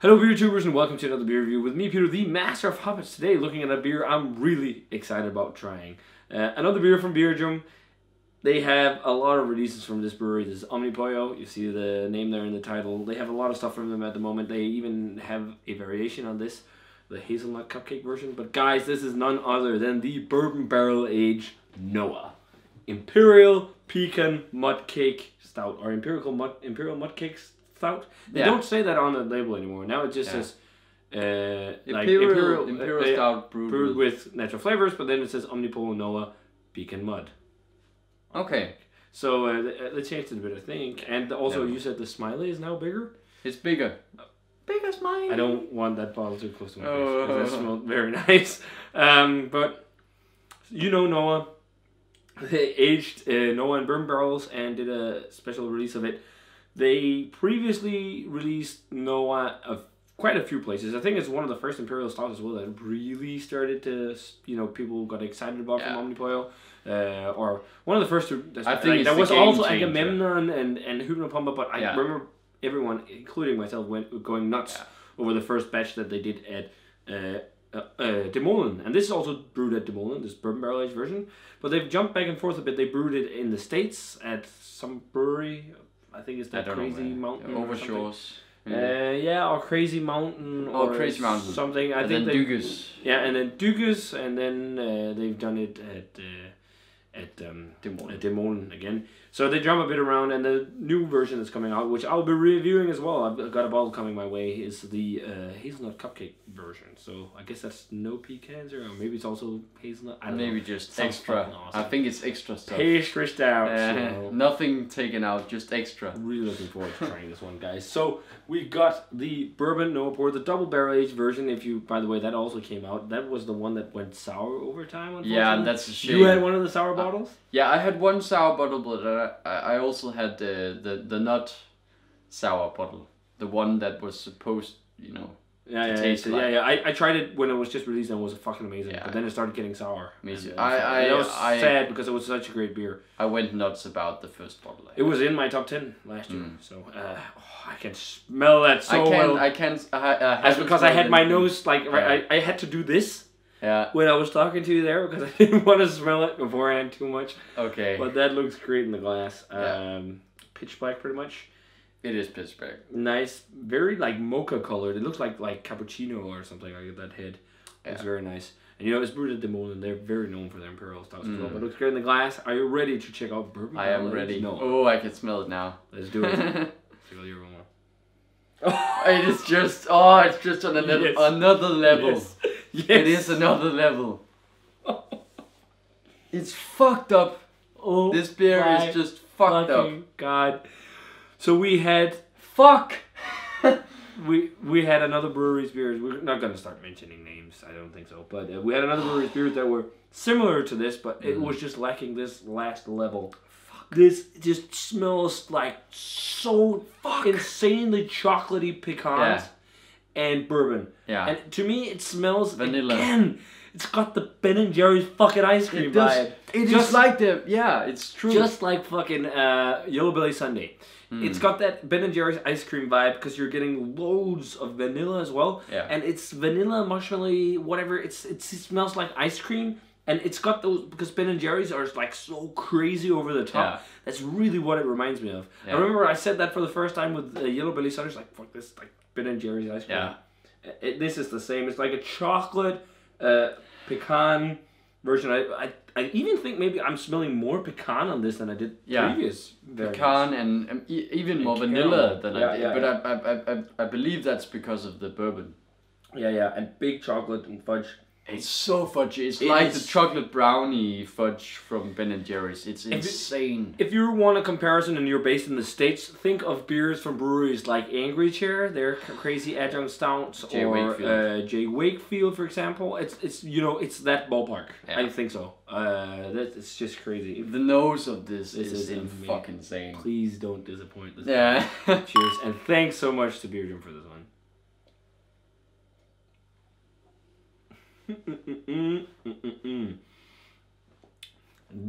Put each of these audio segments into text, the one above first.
Hello beer tubers and welcome to another beer review with me, Peter, the master of hobbits. Today looking at a beer I'm really excited about trying. Another beer from Belgium. They have a lot of releases from this brewery. This is Omnipollo. You see the name there in the title. They have a lot of stuff from them at the moment. They even have a variation on this, the hazelnut cupcake version. But guys, this is none other than the Bourbon Barrel Aged Noa Imperial Pecan Mud Cake Stout, or Imperial Mud Cake Stout. They don't say that on the label anymore. Now it just says Imperial Stout brewed with natural flavors, but then it says Omnipollo Noa Pecan Mud. Okay. So they changed it a bit, I think. And also, you said the smiley is now bigger? It's bigger. Bigger smiley. I don't want that bottle too close to my face, because that smelled very nice. But you know Noa. They aged Noa in bourbon barrels and did a special release of it. They previously released Noa quite a few places. I think it's one of the first Imperial stouts as well that really started to, people got excited about from Omnipollo. Or one of the first to, I think that was also Agamemnon and Hübner, but I remember everyone, including myself, going nuts over the first batch that they did at Molen. And this is also brewed at Molen, this bourbon barrel aged version. But they've jumped back and forth a bit. They brewed it in the States at some brewery. I think it's that Crazy Mountain. Overshores. Or Crazy Mountain, or Crazy Mountain, something. I think Dugas. Yeah, and then Dugas, and then they've done it at Molen again. So they jump a bit around, and the new version that's coming out, which I'll be reviewing as well. I've got a bottle coming my way. Is the hazelnut cupcake version. So I guess that's no pecans, or maybe it's also hazelnut. I don't know. Maybe just extra. Awesome. I think it's extra stuff. Pastry stout. Nothing taken out, just extra. Really looking forward to trying this one, guys. So we got the Bourbon Noa Pour, the double barrel aged version. If you, by the way, that also came out. That was the one that went sour over time. Unfortunately. Yeah, and that's a shame. You had one of the sour bottles. Yeah, I had one sour bottle, but I also had the not sour bottle, the one that was supposed, to taste like. I tried it when it was just released and it was fucking amazing. Yeah. But then it started getting sour. Me too. I was sad because it was such a great beer. I went nuts about the first bottle. It was in my top 10 last year, so I can smell that so well. That's because I had my nose I had to do this. Yeah. When I was talking to you there, because I didn't want to smell it beforehand too much. Okay. But that looks great in the glass. Pitch black, pretty much. It is pitch black. Nice, very mocha colored. It looks like cappuccino or something like that head. It's very nice. And it's brewed at Molen. They're very known for their Imperial stouts as well. But it looks great in the glass. Are you ready to check out Bourbon? I am ready. No. Oh, I can smell it now. Let's do it. Feel your aroma. It is just. Oh, it's just on another level. Yes. Yes. It is another level. It's fucked up. Oh, this beer is just fucked up. God. So we had we had another brewery's beers. We're not gonna start mentioning names. I don't think so. But we had another brewery's beers that were similar to this, but it was just lacking this last level. This just smells like so insanely chocolatey pecans and bourbon. Yeah. And to me, it smells vanilla. Again, it's got the Ben & Jerry's fucking ice cream vibe. It is like the it's true. Just like fucking Yellow Belly Sundae. It's got that Ben & Jerry's ice cream vibe because you're getting loads of vanilla as well. Yeah. And it's vanilla, marshmallow, whatever. It smells like ice cream. And it's got those, because Ben & Jerry's are so crazy over the top. Yeah. That's really what it reminds me of. Yeah. I remember I said that for the first time with Yellow Belly Sundae. Like, fuck this, Ben & Jerry's ice cream. Yeah. This is the same. It's like a chocolate pecan version. I even think maybe I'm smelling more pecan on this than I did previous variants. Pecan and even more vanilla than I did. But I believe that's because of the bourbon. Yeah, and big chocolate and fudge. It's so fudgy. It's like the chocolate brownie fudge from Ben & Jerry's. It's insane. If you want a comparison and you're based in the States, think of beers from breweries like Angry Chair, their crazy adjunct stouts, or J. Wakefield, for example. It's it's that ballpark. Yeah. I think so. It's just crazy. The nose of this is fucking insane. Please don't disappoint this. Yeah. Cheers, and thanks so much to Belgium for this one.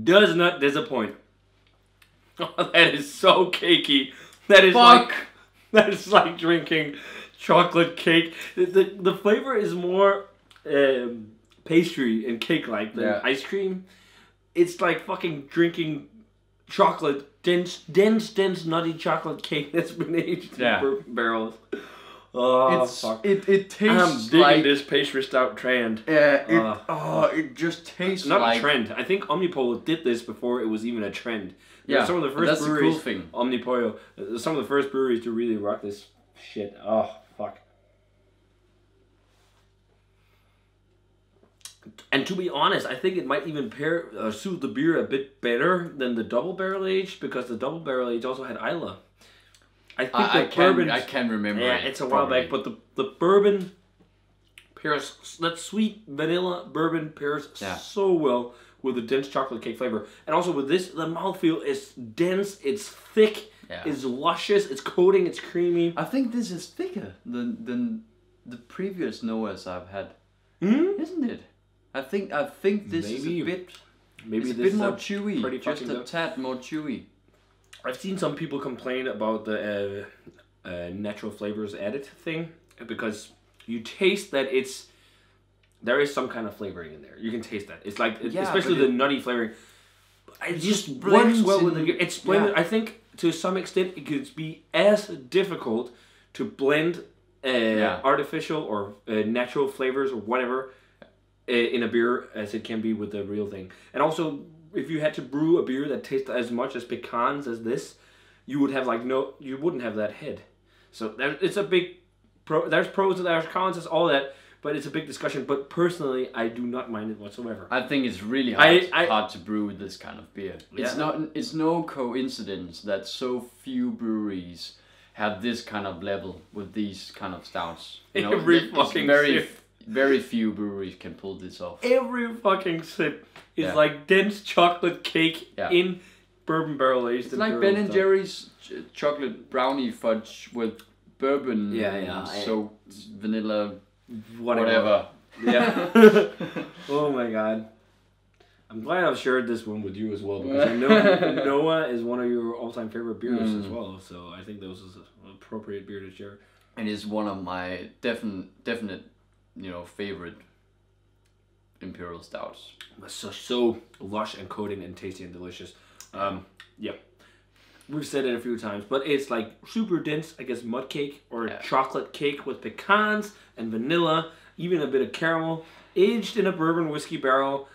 Does not disappoint. Oh, that is so cakey. That is like drinking chocolate cake. The flavor is more pastry and cake-like than ice cream. It's like fucking drinking chocolate, dense, nutty chocolate cake that's been aged in bourbon barrels. Oh, fuck. It tastes I'm digging this pastry stout trend. It just tastes not like... a trend. I think Omnipollo did this before it was even a trend. Yeah, some of the first that's breweries, the cool thing. Omnipollo, some of the first breweries to really rock this shit. Oh, fuck. And to be honest, I think it might even suit the beer a bit better than the double barrel age, because the double barrel age also had Isla. I think bourbon. I can remember. Yeah, it's a while back, but the bourbon pairs, that sweet vanilla bourbon pairs so well with the dense chocolate cake flavor, and also with this, the mouthfeel is dense, it's thick, it's luscious, it's coating, it's creamy. I think this is thicker than the previous Noahs I've had, isn't it? I think this is a bit. Maybe it's a bit more chewy, just a tad more chewy. I've seen some people complain about the natural flavors added thing, because you taste that there is some kind of flavoring in there. You can taste that. It's like, especially the nutty flavoring. It just blends well with the... It's blended. I think to some extent it could be as difficult to blend artificial or natural flavors or whatever in a beer as it can be with the real thing. And also, if you had to brew a beer that tastes as much as pecans as this, you would have you wouldn't have that head. So it's a big there's pros and there's cons, it's all that, but it's a big discussion. But personally, I do not mind it whatsoever. I think it's really hard to brew with this kind of beer. It's no coincidence that so few breweries have this kind of level with these kind of stouts. You know, very few breweries can pull this off. Every fucking sip is like dense chocolate cake in bourbon barrel aged. It's like Ben and Jerry's chocolate brownie fudge with bourbon, soaked vanilla, whatever. Yeah. Oh my god. I'm glad I've shared this one with you as well, because I know Noah is one of your all-time favorite beers as well. So I think this is an appropriate beer to share. It is one of my definite, favorite Imperial stouts. So lush and coating and tasty and delicious. We've said it a few times, but it's like super dense, I guess, mud cake or chocolate cake with pecans and vanilla, even a bit of caramel, aged in a bourbon whiskey barrel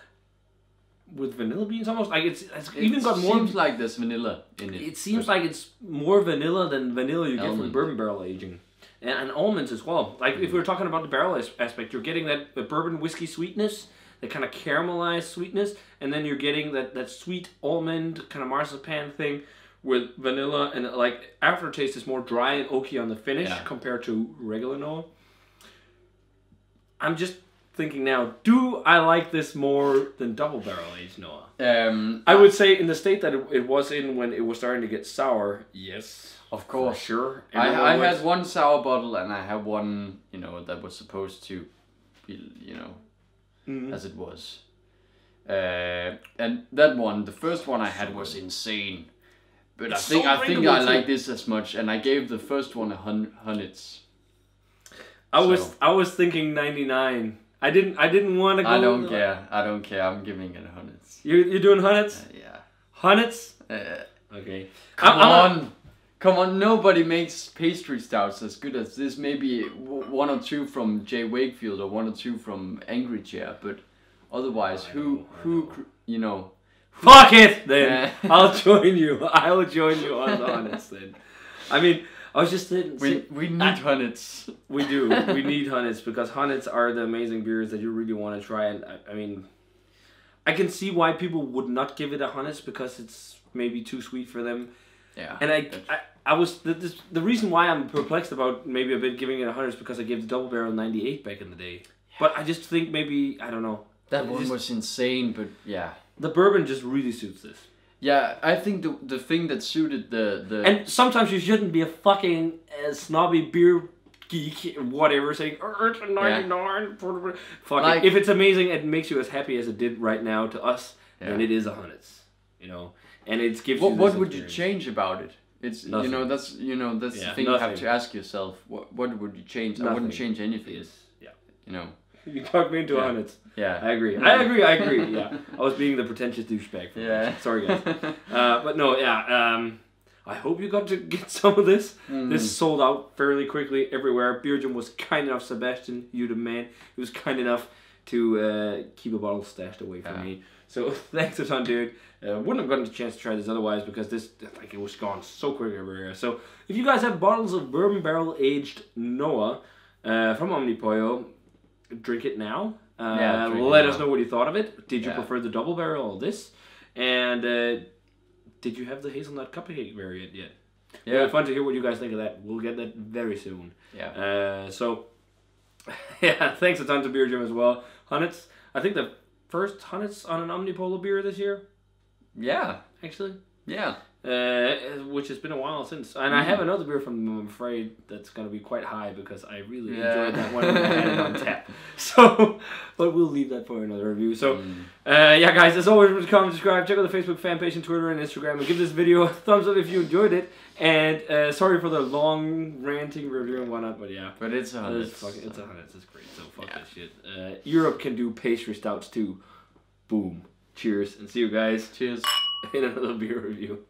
with vanilla beans almost. Like it's even got more. It seems like there's vanilla in it. It seems like it's more vanilla than vanilla you get from bourbon barrel aging. And almonds as well. Like if we're talking about the barrel aspect, you're getting that bourbon whiskey sweetness, that kind of caramelized sweetness, and then you're getting that sweet almond kind of marzipan thing with vanilla, and like aftertaste is more dry and oaky on the finish compared to regular Noah. I'm just thinking now, do I like this more than double barrel aged Noah? I would say in the state that it was in when it was starting to get sour, yes. Of course. For sure. I had one sour bottle, and I had one, that was supposed to be, as it was. And that one, the first one I had was insane. But I think I like this as much, and I gave the first one 100. I was thinking 99. I didn't want to go. I don't care. I'm giving it 100. You're doing 100? Yeah. 100? Okay. Come on, nobody makes pastry stouts as good as this. Maybe one or two from J. Wakefield or one or two from Angry Chair, but otherwise, who Fuck it then. I'll join you. I will join you on the Hunnits then. I mean, I was just thinking. We need Hunnits. We do. We need Hunnits, because Hunnits are the amazing beers that you really want to try. And I mean, I can see why people would not give it a Hunnits, because it's maybe too sweet for them. Yeah. And I was the reason why I'm perplexed about maybe a bit giving it a 100 is because I gave the double barrel 98 back in the day. But I just think maybe, I don't know. That one was insane, but yeah. The bourbon just really suits this. Yeah, I think the thing that suited the... And sometimes you shouldn't be a fucking snobby beer geek, whatever, saying, it's a 99. Fuck like, it. If it's amazing, it makes you as happy as it did right now to us, then it is a 100. And it gives you what would you change about it? It's Nothing. that's the thing you have to ask yourself. What would you change? Nothing. I wouldn't change anything. Yes. Yeah. You know. You talked me into hundreds. Yeah. I agree. Yeah. I was being the pretentious douchebag. Sorry, guys. But no, yeah. I hope you got to get some of this. This sold out fairly quickly everywhere. Beerjum was kind enough, Sebastian, you the man, he was kind enough to keep a bottle stashed away from me. So thanks a ton, dude. Wouldn't have gotten a chance to try this otherwise because this, like, it was gone so quick everywhere. So if you guys have bottles of bourbon barrel aged Noa from Omnipollo, drink it now. Let us know what you thought of it. Did you prefer the double barrel or this? And did you have the hazelnut cupcake variant yet? Yeah. It'll be fun to hear what you guys think of that. We'll get that very soon. Yeah. So, yeah, thanks a ton to Beerjum as well. Hunnits, I think the first Hunnits on an Omnipollo beer this year. Yeah. Actually. Yeah. Which has been a while since. And I have another beer from them, I'm afraid, that's going to be quite high because I really enjoyed that one when I had it on tap. So, but we'll leave that for another review. So, yeah, guys, as always, remember to comment, subscribe, check out the Facebook fan page and Twitter and Instagram, and give this video a thumbs up if you enjoyed it. And sorry for the long ranting review and whatnot, but yeah. But it's a Hunnits. It's a Hunnits. It's great. So fuck that shit. Europe can do pastry stouts too. Boom. Cheers, and see you guys. Cheers. In another beer review.